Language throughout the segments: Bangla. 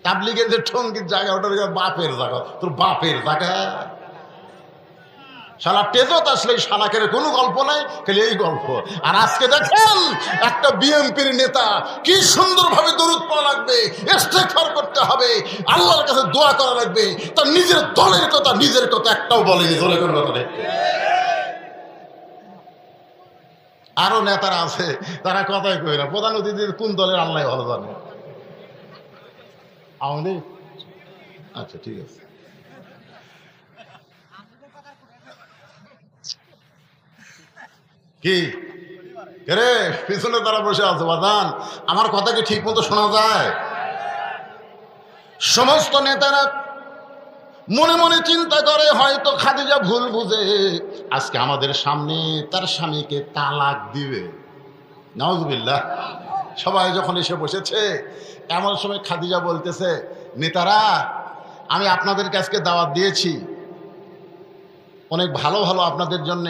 তাবলিগের যে ঠঙ্গির জায়গা ওটার বাপের জায়গা, তোর বাপের জায়গা। শালা টেজত আসলে শালাকের কোনো গল্প নাই, খালি এই গল্প। আর আজকে দেখেন একটা বিএনপির নেতা কি সুন্দরভাবে দরুদ পড়া লাগবে, ইস্তেগফার করতে হবে, আল্লাহর কাছে দোয়া করা লাগবে, তার নিজের দলের কথা নিজের কথা একটাও বলেনি। জোরে করে কথা নেই। আরো নেতারা আছে তারা কথাই কই না। প্রধান অতিথি কোন দলের আল্লাহ ভালো জানে। আওয়ামী, আচ্ছা ঠিক আছে। কি রে পিছনে তারা বসে আছে বাদান, আমার কথা কি ঠিক মতো শোনা যায়? সমস্ত নেতারা মনে মনে চিন্তা করে হয়তো খাদিজা ভুল বুঝে আজকে আমাদের সামনে তার স্বামীকে তালাক দিবে। নাউজুবিল্লাহ। সবাই যখন এসে বসেছে এমন সময় খাদিজা বলতেছে, নেতারা আমি আপনাদেরকে আজকে দাওয়াত দিয়েছি, অনেক ভালো ভালো আপনাদের জন্য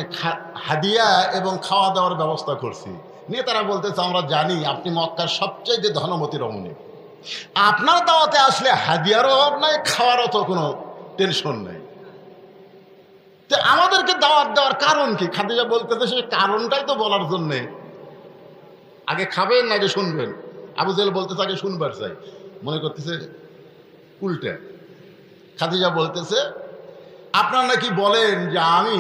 হাদিয়া এবং খাওয়া দাওয়ার ব্যবস্থা করছি। নেতারা বলতেছে, আমরা জানি আপনি মক্কার সবচেয়ে ধনমতী রমণী, আপনার দাওয়াতে আসলে হাদিয়ার অভাব নাই, খাওয়ারও তো কোনো টেনশন নেই, তো আমাদেরকে দাওয়াত দেওয়ার কারণ কি? খাদিজা বলতেছে, সেই কারণটাই তো বলার জন্যে। আগে খাবেন না আগে শুনবেন? আবু জেহেল বলতেছে আগে শুনবার চাই, মনে করতেছে উল্টে। খাদিজা বলতেছে, আপনারা নাকি বলেন যে আমি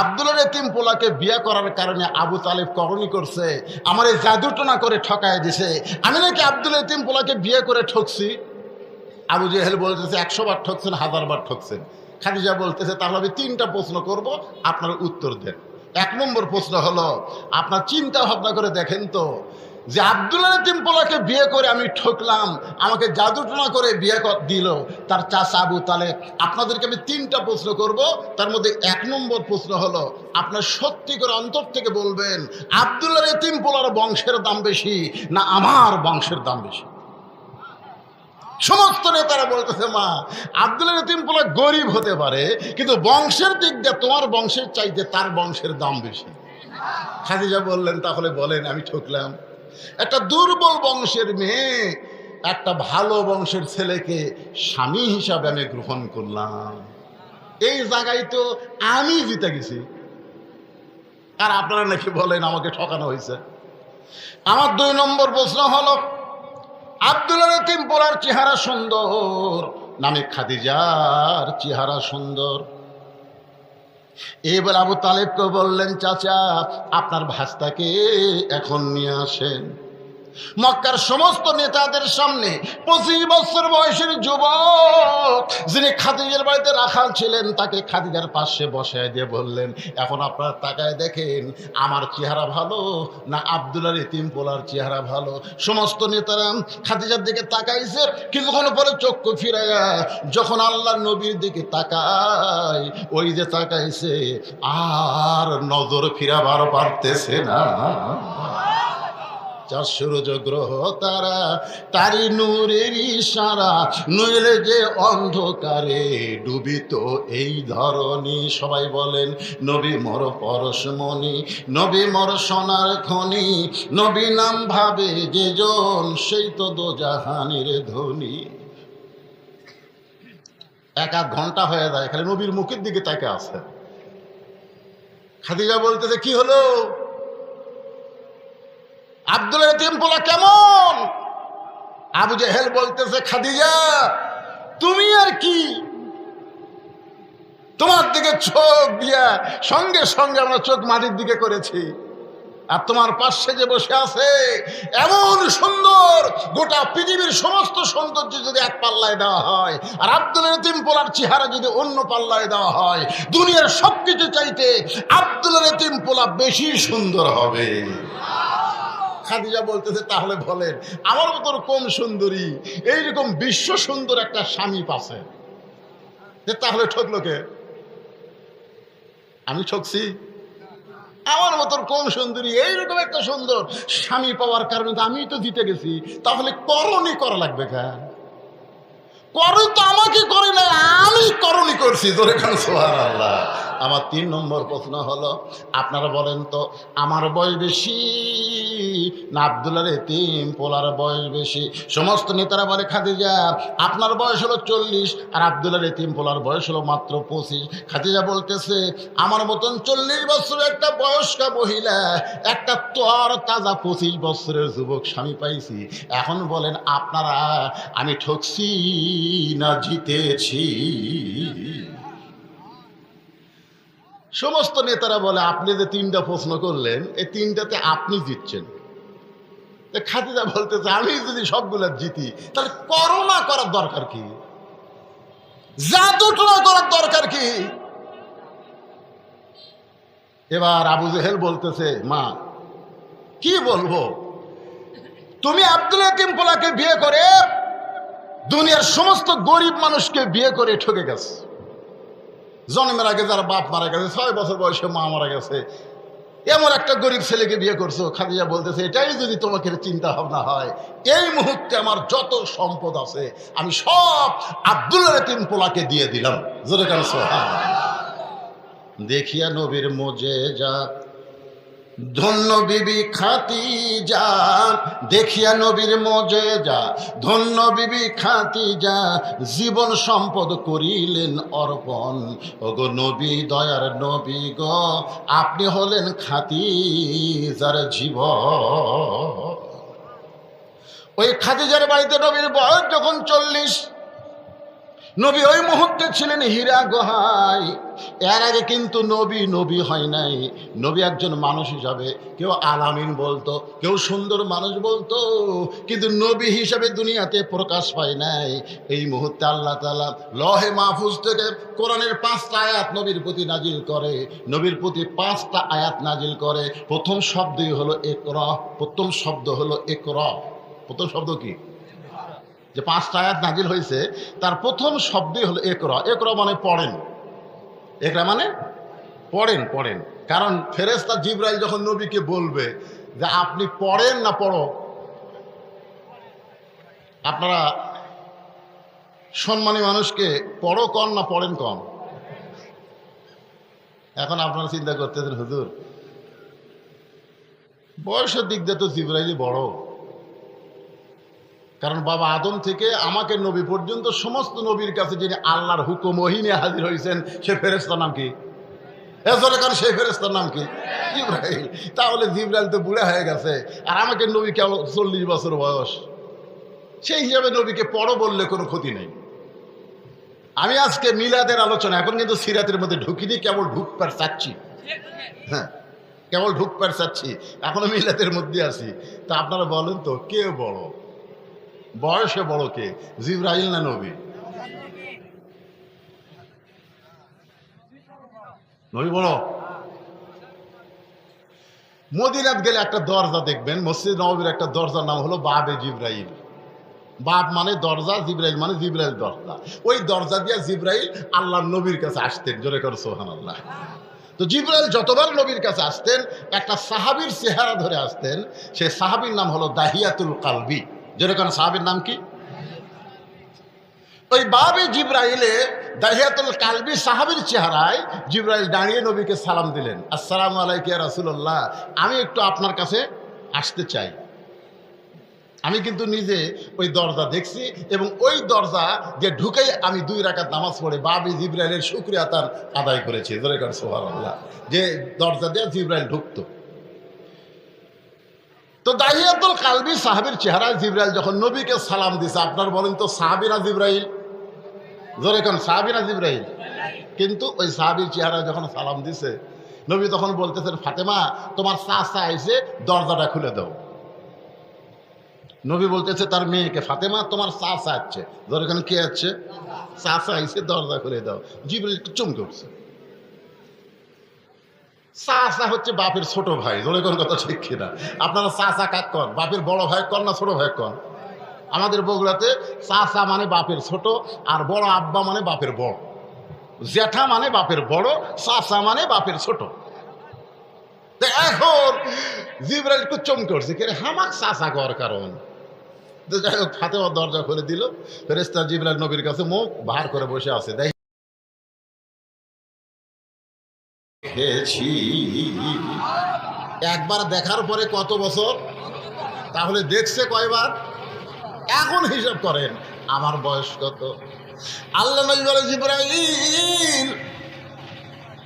আব্দুল্লাহর এতিম পোলাকে বিয়ে করার কারণে আবু তালেব করণী করছে, আমার এই জাদুটনা করে ঠকায় দিছে, আমি নাকি আব্দুল এতিম পোলাকে বিয়ে করে ঠকছি। আবু জেহেল বলতেছে 100 বার ঠকছেন, 1000 বার ঠকছেন। খাদিজা বলতেছে, তাহলে আমি 3টা প্রশ্ন করব, আপনার উত্তর দেন। 1 নম্বর প্রশ্ন হলো, আপনার চিন্তা ভাবনা করে দেখেন তো, যে আব্দুল্লাহর এতিম পোলাকে বিয়ে করে আমি ঠকলাম, আমাকে জাদুটনা করে বিয়ে দিল তার চাচা আবু তালেব। আপনাদেরকে আমি 3টা প্রশ্ন করব, তার মধ্যে 1 নম্বর প্রশ্ন হলো, আপনার সত্যি করে অন্তর থেকে বলবেন আব্দুল্লাহর এতিম পোলার বংশের দাম বেশি না আমার বংশের দাম বেশি? সমস্ত নেতারা বলতেছে, মা আব্দুল্লাহর এতিম পোলা গরিব হতে পারে, কিন্তু বংশের দিক দিয়ে তোমার বংশের চাইতে তার বংশের দাম বেশি। খাদিজা বললেন, তাহলে বলেন আমি ঠকলাম? একটা দুর্বল বংশের মেয়ে একটা ভালো বংশের ছেলেকে স্বামী হিসাবে আমি গ্রহণ করলাম, এই জায়গায় তো আমি জিতে গেছি, আর আপনারা নাকি বলেন আমাকে ঠকানো হয়েছে। আমার 2 নম্বর প্রশ্ন হলো, আব্দুল্লাহর এতিম পোলার চেহারা সুন্দর নামে খাদিজার চেহারা সুন্দর। এবার আবু তালেবকে বললেন, চাচা আপনার ভাস্তাকে এখন নিয়ে আসেন। মক্কার সমস্ত নেতাদের সামনে 25 বছর বয়সের যুবক যিনি খাদিজার বাড়িতে রাখাল ছিলেন, তাকে খাদিজার পাশে বসায় দিয়ে বললেন, এখন আপনারা তাকায় দেখেন আমার চেহারা ভালো না আব্দুল্লাহর এতিম পোলার চেহারা ভালো? সমস্ত নেতারা খাদিজার দিকে তাকাইছে, কিছুক্ষণ পরে চক্ষু ফিরাইয়া যখন আল্লাহর নবীর দিকে তাকায়, ওই যে তাকাইছে আর নজর ফিরাবার পারতেছে না। 4 সূর্য গ্রহ তারা তারি নূরের ইশারা, নইলে যে অন্ধকারে ডুবিত এই ধরনী। সবাই বলেন, নবী মোর পরশমণি, নবী মোর সোনার খনি, নবী নাম ভাবে যে জন সেই তো দোজাহানের ধনী। 1-1 ঘন্টা হয়ে যায়, খালি নবীর মুখের দিকে তাকে আছে। খাদিজা বলতেছে, কি হলো? আব্দুল্লাহর এতিম পোলা কেমন? আবু জেহেল বলতেছে, খাদিজা তুমি আর কি, তোমার দিকে চোখ দিয়া সঙ্গে সঙ্গে আমরা চোখ মাটির দিকে করেছি, আর তোমার পাশে যে বসে আছে এমন সুন্দর, গোটা পৃথিবীর সমস্ত সৌন্দর্য যদি এক পাল্লায় দেওয়া হয়, আর আব্দুল্লাহর এতিম পোলার চেহারা যদি অন্য পাল্লায় দেওয়া হয়, দুনিয়ার সবকিছু চাইতে আব্দুল্লাহর এতিম পোলা বেশি সুন্দর হবে। খাদিজা বলতেছে, তাহলে বলেন আমার মতো কম সুন্দরী এইরকম বিশ্ব সুন্দর একটা স্বামী পাশে, তাহলে ঠকলো কে? আমি ঠকছি? আমার মতো কম সুন্দরী এইরকম একটা সুন্দর স্বামী পাওয়ার কারণে তো আমি তো জিতে গেছি, তাহলে করণী করা লাগবে কেন? করণ তো আমাকে করে না, আমি করণী করছি। তোর এখানে সুবহানাল্লাহ। আমার 3 নম্বর প্রশ্ন হলো, আপনারা বলেন তো আমার বয়স বেশি না আব্দুল্লাহর এতিম পোলার বয়স বেশি? সমস্ত নেতারা বলে খাদিজা আপনার বয়স হলো 40 আর আব্দুল্লাহর এতিম পোলার বয়স হলো মাত্র 25। খাদিজা বলতেছে আমার মতন 40 বছরের একটা বয়স্কা মহিলা, একটা তর তাজা 25 বছরের যুবক স্বামী পাইছি। এখন বলেন আপনারা আমি ঠকছি না জিতেছি? সমস্ত নেতারা বলে আপনি যে 3টা প্রশ্ন করলেন এই 3টাতে আপনি জিতছেন। খাদিজা বলতেছে আমি যদি সবগুলো জিতি তাহলে করোনা করার দরকার কি, জাদুটোনা করার দরকার কি? এবার আবু জেহেল বলতেছে মা কি বলবো, তুমি আব্দুল হাকিম পোলাকে বিয়ে করে দুনিয়ার সমস্ত গরিব মানুষকে বিয়ে করে ঠকে গেছে। জন্মের আগে যারা বাপ মারা গেছে, 6 বছর বয়সে মা মারা গেছে, এমন একটা গরিব ছেলেকে বিয়ে করছো। খাদিজা বলতেছে এটাই যদি তোমাকে চিন্তা ভাবনা হয়, এই মুহূর্তে আমার যত সম্পদ আছে আমি সব আব্দুল হাকিম পোলাকে দিয়ে দিলাম। জোরে কেন দেখিয়া নবীর মোজেজা ধন্য বিবি খাদিজা, দেখিয়া নবীর মোজেজা ধন্য বিবি খাদিজা, জীবন সম্পদ করিলেন অর্পণ। ওগো নবী দয়ার নবী গো আপনি হলেন খাদিজার জীবন। ওই খাদিজার বাড়িতে নবীর বয়স যখন 40, নবী ওই মুহূর্তে ছিলেন হীরা গুহায়। এর আগে কিন্তু নবী হয় নাই। নবী একজন মানুষ হিসাবে কেউ আলামিন বলতো, কেউ সুন্দর মানুষ বলতো, কিন্তু নবী হিসাবে দুনিয়াতে প্রকাশ পায় নাই। এই মুহূর্তে আল্লাহ তাআলা লহে মাহফুজ থেকে কোরআনের 5টা আয়াত নবীর প্রতি নাজিল করে, নবীর প্রতি 5টা আয়াত নাজিল করে। প্রথম শব্দই হলো ইকরা, প্রথম শব্দ হলো ইকরা। প্রথম শব্দ কি? যে 5টা আয়াত নাজিল হয়েছে তার প্রথম শব্দই হলো ইকরা। ইকরা মানে পড়েন, ইকরা মানে পড়েন। কারণ ফেরেশতা জিবরাইল যখন নবীকে বলবে যে আপনি পড়েন না পড়ো, আপনারা সম্মানী মানুষকে পড়ো কন না পড়েন কন? এখন আপনারা চিন্তা করতেছেন হুজুর বয়সের দিক দিয়ে তো জিবরাইলই বড়, কারণ বাবা আদম থেকে আমাকে নবী পর্যন্ত সমস্ত নবীর কাছে যিনি আল্লাহর হুকুম ওহী নিয়ে হাজির হয়েছেন সে ফেরেশতার নাম কি? কারণ সেই ফেরেশতার নাম কি? জিবরাইল। তাহলে জিবরাইল তো বুড়া হয়ে গেছে আর আমাকে নবী কেবল 40 বছর বয়স, সেই হিসাবে নবীকে পড়ো বললে কোনো ক্ষতি নেই। আমি আজকে মিলাদের আলোচনা, এখন কিন্তু সিরাতের মধ্যে ঢুকিনি, কেবল ঢুকবার চাচ্ছি। হ্যাঁ, কেবল ঢুকবার চাচ্ছি, এখনো মিলাদের মধ্যে আছি। তা আপনারা বলেন তো কে বড়, বয়সে বড় কে, জিবরাইল না নবী? নবী বড়। মদিনাত গেলে একটা দরজা দেখবেন, মসজিদ নববীর একটা দরজার নাম হলো বাবে জিবরাইল। বাপ মানে দরজা, জিবরাইল মানে জিবরাইল দরজা। ওই দরজা দিয়ে জিবরাইল আল্লাহর নবীর কাছে আসতেন। জোরে করে সুবহানাল্লাহ। তো জিবরাইল যতবার নবীর কাছে আসতেন একটা সাহাবীর চেহারা ধরে আসতেন, সেই সাহাবীর নাম হলো দাহিয়াতুল কালবি। যেরকম সাহাবীর নাম কি? ওই বাবে জিবরাইলে দাহিয়াতুল কালবি সাহাবীর চেহারায় জিবরাইল দাঁড়িয়ে নবীকে সালাম দিলেন, আসসালামু আলাইকা ইয়া রাসূলুল্লাহ, আমি একটু আপনার কাছে আসতে চাই। আমি কিন্তু নিজে ওই দরজা দেখছি এবং ওই দরজা যে ঢুকেই আমি 2 রাকাত নামাজ পড়ে বাবে জিবরাইলের শুকরিয়া তার আদায় করেছি। সুবহানাল্লাহ। যে দরজা দিয়ে জিবরাইল ঢুকতো। তো দাহিয়াতুল কালবি সাহাবীর চেহারায় জিবরাইল যখন নবীকে সালাম দিছে, আপনার বলেন তো সাহাবী না জিবরাইল? জোরে কোন, সাহাবী না জিবরাইল? কিন্তু ওই সাহাবীর চেহারায় যখন সালাম দিছে নবী তখন বলতেছেন ফাতেমা তোমার চাচা আইছে, দরজাটা খুলে দাও। নবী বলতেছে তার মেয়েকে ফাতেমা তোমার চাচা আসছে। জোরে কোন, কে আসছে? চাচা আইছে, দরজা খুলে দাও। জিবরাইল একটু চমকে উঠছে। চাচা হচ্ছে বাপের ছোট ভাই। জোরে কোন কথা ঠিক কিনা? আপনারা চাচা কাক কন? বাপের বড় ভাই কন না ছোট ভাই কন? আমাদের বগুড়াতে চাচা মানে বাপের ছোট, আর বড় আব্বা মানে বাপের বড়, জ্যাঠা মানে বাপের বড়, চাচা মানে বাপের ছোট। এখন জিবরাইল একটু চমকে উঠছে, কে হামাক চাচা কর কারণ। যাই হোক ফাতেমা দরজা খুলে দিল। ফেরেশতা জিবরাইল নবীর কাছে মুখ ভার করে বসে আছে। দেখেছি। একবার দেখার পরে কত বছর? তাহলে দেখছে কয়বার? এখন হিসাব করেন আমার বয়স কত। আল্লাহ নবী বলে, জিবরাইল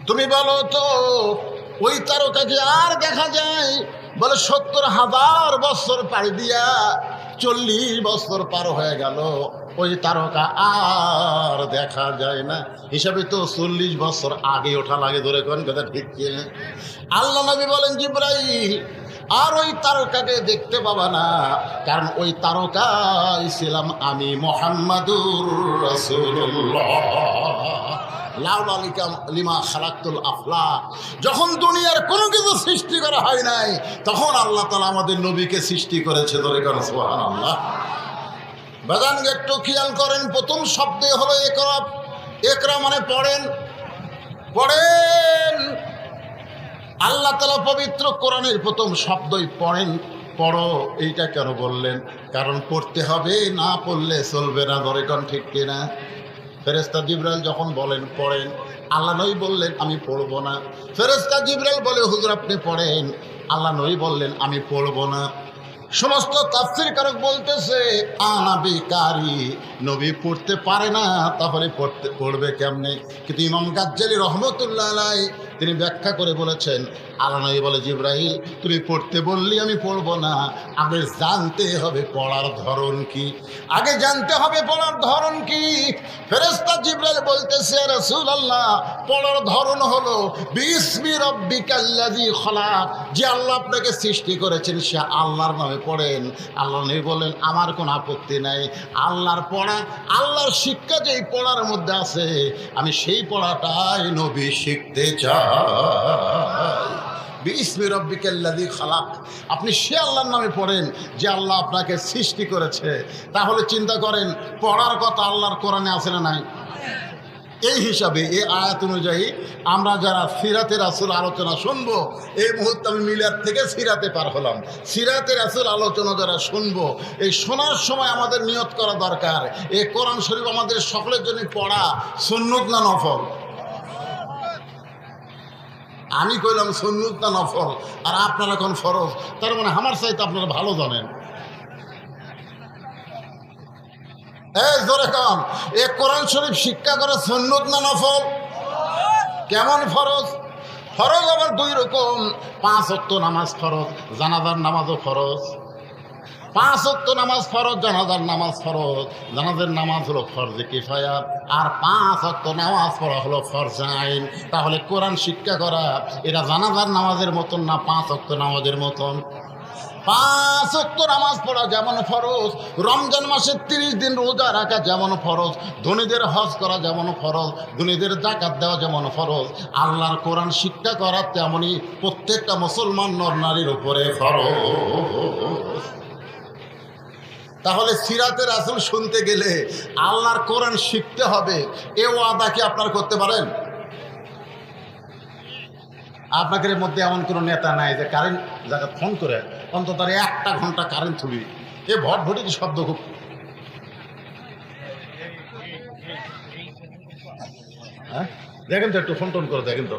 তুমি বলো তো ওই তারকাকে আর দেখা যায়? বলে ৭০,০০০ বছর পাড়ি দিয়া ৪০ বছর পার হয়ে গেল, ওই তারকা আর দেখা যায় না। হিসাবে তো ৪০ বছর আগে ওঠা লাগে, ধরে কোন কথা ঠিক কিনা? আল্লাহ নবী বলেন, জিবরাইল আর ওই তারকাকে দেখতে পাবা না, কারণ ওই তারকাই ছিলাম আমি, মুহাম্মাদুর রাসূলুল্লাহ। লিমা খালাকতুল আফলাক। যখন দুনিয়ার কোনো কিছু সৃষ্টি করা হয় নাই, তখন আল্লাহ তাআলা আমাদের নবীকে সৃষ্টি করেছে। ধরে কোন সুবহানাল্লাহ। বাজান একটু খেয়াল করেন, প্রথম শব্দ হলো ইকরা। ইকরা মানে পড়েন, পড়েন। আল্লাহ তাআলা পবিত্র কোরআনের প্রথম শব্দই পড়েন, পড়ো। এইটা কেন বললেন? কারণ পড়তে হবে, না পড়লে চলবে না। ধরে কোন ঠিক কিনা? ফেরেশতা জিবরাইল যখন বলেন পড়েন, আল্লাহ নবী বললেন আমি পড়ব না। ফেরেশতা জিবরাইল বলে হুজুর আপনি পড়েন, আল্লাহ নবী বললেন আমি পড়ব না। সমস্ত তাফসীরকারক বলতেছে আনাবি কারি, নবী পড়তে পারে না, তাহলে পড়বে কেমনে? কিন্তু ইমাম গাজ্জালী রহমতুল্লাহ আলাইহি তিনি ব্যাখ্যা করে বলেছেন, আল্লাহ নবী বলে জিবরাইল তুমি পড়তে বললি আমি পড়ব না, আগে জানতে হবে পড়ার ধরন কি, আগে জানতে হবে পড়ার ধরন কি। ফেরেশতা জিবরাইল বলতেছে রাসূলুল্লাহ পড়ার ধরন হলো বিসমি রাব্বিকাল্লাযী খলাক, যে আল্লাহ আপনাকে সৃষ্টি করেছেন সে আল্লাহর নামে পড়েন। আল্লাহ নবী বলেন আমার কোনো আপত্তি নাই, আল্লাহর পড়া, আল্লাহর শিক্ষা যেই পড়ার মধ্যে আছে আমি সেই পড়াটাই নবী শিখতে চাই। বিসমি রাব্বিকাল্লাযী খালাক, আপনি সে আল্লাহর নামে পড়েন যে আল্লাহ আপনাকে সৃষ্টি করেছে। তাহলে চিন্তা করেন পড়ার কথা আল্লাহর কোরআনে আছে না নাই? এই হিসাবে এই আয়াত অনুযায়ী আমরা যারা সিরাতে রাসূল আলোচনা শুনবো, এই মুহূর্তে আমি মিলাদ থেকে সিরাতে পার হলাম, সিরাতে রাসূল আলোচনা যারা শুনবো, এই শোনার সময় আমাদের নিয়ত করা দরকার এই কোরআন শরীফ আমাদের সকলের জন্য পড়া সুন্নত না নফল? আমি কইলাম সুন্নত না নফল, আর আপনারা এখন ফরজ। তার মানে আমার চাইতে আপনারা ভালো জানেন। জোরে কম, এ কোরআন শরীফ শিক্ষা করা সুন্নত না নফল? কেমন ফরজ? ফরজ আবার দুই রকম। 5 ওয়াক্ত নামাজ ফরজ, জানাজার নামাজও ফরজ। 5 ওয়াক্ত নামাজ ফরজ, জানাজার নামাজ ফরজ। জানাজার নামাজ হলো ফরজে কিফায়া, আর 5 ওয়াক্ত নামাজ পড়া হলো ফরজে আইন। তাহলে কোরআন শিক্ষা করা এটা জানাজার নামাজের মতন না 5 ওয়াক্ত নামাজের মতন? 5 ওয়াক্ত নামাজ পড়া যেমন ফরজ, রমজান মাসে 30 দিন রোজা রাখা যেমন ফরজ, ধনীদের হজ করা যেমন ফরজ, ধনীদের যাকাত দেওয়া যেমন ফরজ, আল্লাহর কোরআন শিক্ষা করা তেমনই প্রত্যেকটা মুসলমান নর নারীর উপরে ফরজ। তাহলে সিরাতে রাসূল শুনতে গেলে আল্লাহর কোরআন শিখতে হবে, এ ওয়াদা কি আপনারা করতে পারেন? আপনাদের মধ্যে এমন কোনো নেতা নাই যে কারেন্ট যাকে ফোন করে অন্তত 1 ঘন্টা কারেন্ট থুবি, এ ভটভটি কি শব্দ খুব। হ্যাঁ দেখেন তো, একটু ফোন টোন করে দেখেন তো।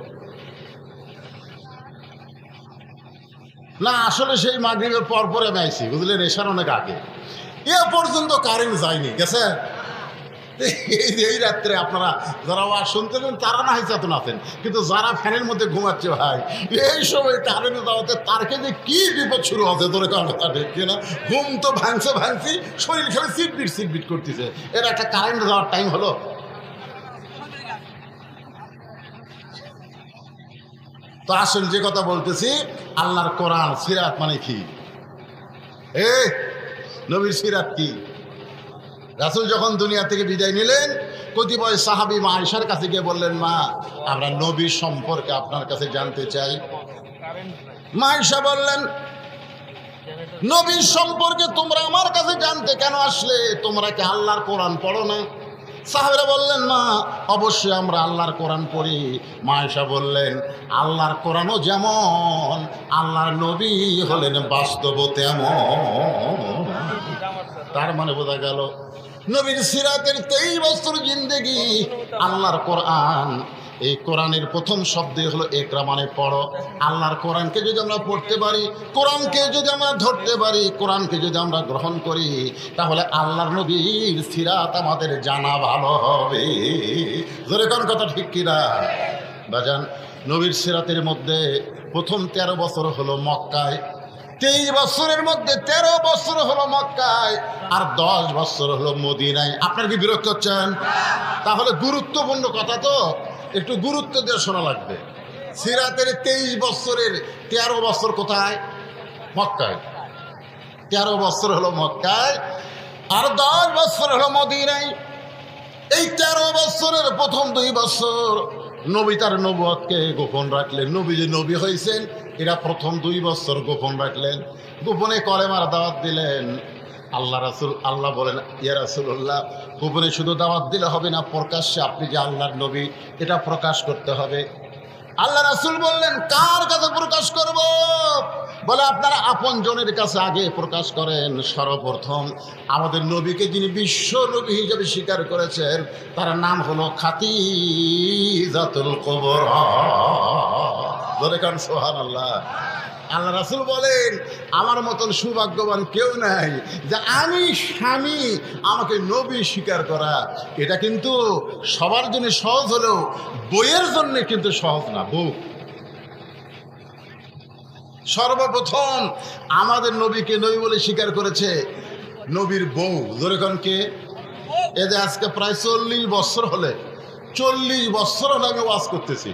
না আসলে সেই মাগরিবের পর পরে আমি আইছি, বুঝলেন, এসার অনেক আগে, এ পর্যন্ত কারেন্ট যায়নি, গেছে। এই রাত্রে আপনারা যারা ওয়াজ শুনতেন তারা না হয় চেতন আছেন, কিন্তু যারা ফ্যানের মধ্যে ঘুমাচ্ছে ভাই, এই সময় কারেন্ট যাওয়াতে তারকে যে কি বিপদ শুরু হচ্ছে ধরে কথা দেখছে না, ঘুম তো ভাঙছি, শরীর খেলে সিটবিট করতেছে, এর একটা কারেন্ট যাওয়ার টাইম হলো। তো আসেন যে কথা বলতেছি, আল্লাহর কোরআন সিরাত মানে কি? নবীর সিরাত কি? রাসূল যখন দুনিয়া থেকে বিদায় নিলেন, কতিপয় সাহাবী মা আয়েশার কাছে গিয়ে বললেন, মা আমরা নবীর সম্পর্কে আপনার কাছে জানতে চাই। মা আয়েশা বললেন, নবীর সম্পর্কে তোমরা আমার কাছে জানতে কেন আসলে? তোমরা কি আল্লাহর কোরআন পড়ো না? সাহাবীরা বললেন, মা অবশ্যই আমরা আল্লাহর কোরআন পড়ি। মা আয়েশা বললেন, আল্লাহর কোরআনও যেমন, আল্লাহর নবী হলেন বাস্তব তেমন। তার মানে বোঝা গেল নবীর সিরাতের 23 বছর জিন্দেগি, আল্লাহর কোরআন এই কোরআনের প্রথম শব্দই হলো একরা, মানে পড়ো। আল্লাহর কোরআনকে যদি আমরা পড়তে পারি, কোরআনকে যদি আমরা ধরতে পারি, কোরআনকে যদি আমরা গ্রহণ করি, তাহলে আল্লাহর নবীর সিরাত আমাদের জানা ভালো হবে। জোরে কোন কথা ঠিক কিনা বাজান? নবীর সিরাতের মধ্যে প্রথম 13 বছর হলো মক্কায়, 23 বছরের মধ্যে 13 বছর হলো মক্কায়, আর 10 বছর হলো মদিনায়। আপনার কি বিরক্ত হচ্ছেন? তাহলে গুরুত্বপূর্ণ কথা তো, একটু গুরুত্ব দিয়ে শোনা লাগবে। সিরাতের 23 বছরের 13 বছর কোথায়? মক্কায়। 13 বছর হলো মক্কায়, আর 10 বছর হলো মদিনায়। এই 13 বছরের প্রথম 2 বছর নবী তার নবুয়তকে গোপন রাখলেন। নবী যে নবী হয়েছেন এরা প্রথম 2 বছর গোপন রাখলেন, গোপনে কলেমার দাওয়াত দিলেন। আল্লাহ রাসূল, আল্লাহ বলেন, ইয়া রাসূলুল্লাহ, গোপনে শুধু দাওয়াত দিলে হবে না, প্রকাশ্যে আপনি যে আল্লাহর নবী এটা প্রকাশ করতে হবে। আল্লাহ রাসূল বললেন, কার কাছে প্রকাশ করব? বলে, আপনারা আপনজনের কাছে আগে প্রকাশ করেন। সর্বপ্রথম আমাদের নবীকে যিনি বিশ্ব নবী হিসেবে স্বীকার করেছেন তার নাম হলো খাদিজাতুল কুবরা। বলে কান সুবহানাল্লাহ। আল্লাহ রাসূল বলেন, আমার মতন সৌভাগ্যবান কেউ নাই যে আমি স্বামী আমাকে নবী স্বীকার করা। এটা কিন্তু সবার জন্য সহজ হলেও বইয়ের জন্য কিন্তু সহজ না। বউ সর্বপ্রথম আমাদের নবীকে নবী বলে স্বীকার করেছে নবীর বউ। যেরকম কে? এ যে আজকে প্রায় 40 বছর হলে, 40 বছর হলে আমি ওয়াজ করতেছি,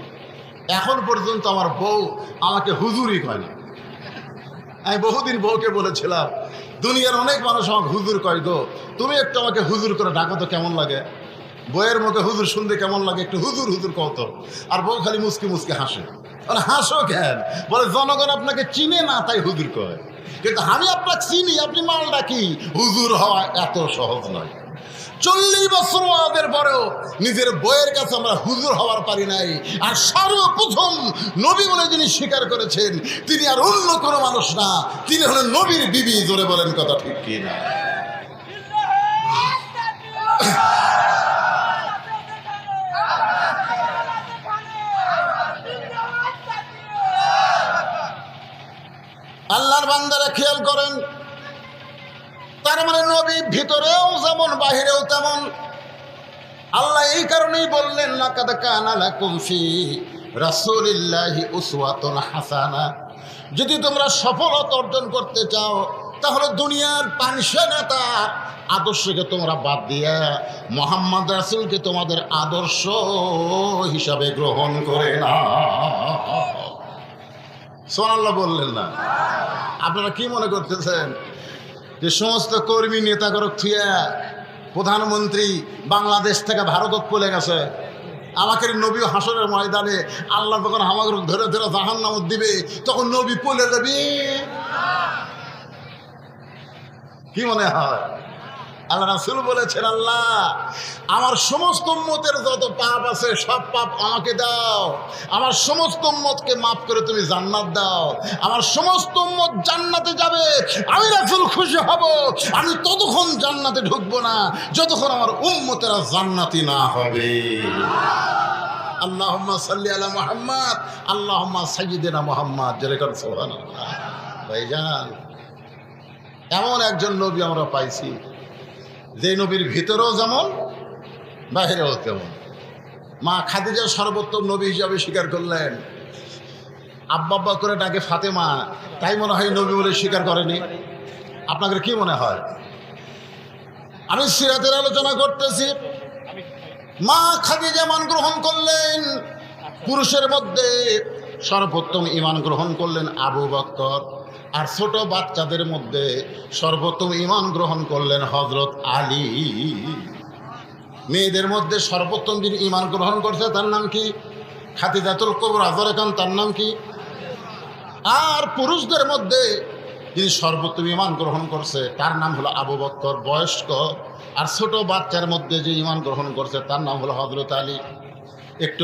এখন পর্যন্ত আমার বউ আমাকে হুজুরই কয় না। আমি বহুদিন বউকে বলেছিলাম, দুনিয়ার অনেক মানুষ আমাকে হুজুর কয় গো, তুমি একটু আমাকে হুজুর করে ডাকো তো, কেমন লাগে? বইয়ের মুখে হুজুর শুনতে কেমন লাগে? একটু হুজুর হুজুর কত। আর বউ খালি মুসকি মুসকি হাসে। মানে হাসো কেন? বলে, জনগণ আপনাকে চিনে না তাই হুজুর কয়, কিন্তু আমি আপনাকে চিনি, আপনি মাল ডাকি। হুজুর হওয়া এত সহজ নয়। 40 বছর ওয়াজের পরেও নিজের বইয়ের কাছে আমরা হুজুর হওয়ার পারি নাই। আর সর্বপ্রথম নবী বলে যিনি স্বীকার করেছেন তিনি আর অন্য কোনো মানুষ না, তিনি হলেন নবীর বিবি। জোরে বলেন কথা ঠিক কি না? আল্লাহর বান্দারা খেয়াল করেন, তার মানে নবী ভিতরেও যেমন বাহিরেও তেমন। আল্লাহ এই কারণেই বললেন, লাকাদ কানা লাকুম ফি রাসূলিল্লাহি উসওয়াতুন হাসানা। যদি তোমরা সফলতা অর্জন করতে চাও তাহলে দুনিয়ার পাঁচশো নেতা আদর্শকে তোমরা বাদ দিয়া মুহাম্মদ রাসূলকে তোমাদের আদর্শ হিসাবে গ্রহণ করে না। সুবহানাল্লাহ বললেন না? আপনারা কি মনে করতেছেন যে সমস্ত কর্মী নেতাগরক থুয়া প্রধানমন্ত্রী বাংলাদেশ থেকে ভারতত চলে গেছে, আমাকে নবী হাসরের ময়দানে আল্লাহ যখন আমাকে ধরে ধরে জাহান্নামত দিবে তখন নবী পলে যাবে? কি মনে হয়? আল্লাহ রাসূল বলেছেন, আল্লাহ আমার সমস্ত উম্মতের যত পাপ আছে সব পাপ আমাকে দাও, আমার সমস্ত উম্মতকে মাফ করে তুমি জান্নাত দাও, আমার সমস্ত উম্মত জান্নাতে যাবে, আমি রাসূল খুশি হব। আমি ততক্ষণ জান্নাতে ঢুকবো না যতক্ষণ আমার উম্মতেরা জান্নাতি না হবে। আল্লাহুম্মা সাল্লি আলা মুহাম্মদ, আল্লাহুম্মা সাইয়্যিদিনা মুহাম্মদ। যেরকম সুবহানাল্লাহ। ভাইজান, এমন একজন নবী আমরা পাইছি যে নবীর ভিতরেও যেমন বাহিরেও তেমন। মা খাদিজা সর্বোত্তম নবী হিসাবে স্বীকার করলেন। আব্বা আব্বা করে ডাকে ফাতেমা, তাই মনে হয় নবী বলে স্বীকার করেনি? আপনাদের কি মনে হয়? আমি সিরাতের আলোচনা করতেছি। মা খাদিজা ঈমান গ্রহণ করলেন। পুরুষের মধ্যে সর্বোত্তম ঈমান গ্রহণ করলেন আবু বকর, আর ছোট বাচ্চাদের মধ্যে সর্বোত্তম ঈমান গ্রহণ করলেন হযরত আলী। মেয়েদের মধ্যে সর্বোত্তম যিনি ঈমান গ্রহণ করছে তার নাম কি? খাদিজাতুল কুবরা। যেরকম তার নাম কি? আর পুরুষদের মধ্যে যিনি সর্বোত্তম ঈমান গ্রহণ করছে তার নাম হলো আবু বকর বয়স্ক, আর ছোট বাচ্চার মধ্যে যে ঈমান গ্রহণ করছে তার নাম হলো হযরত আলী। একটু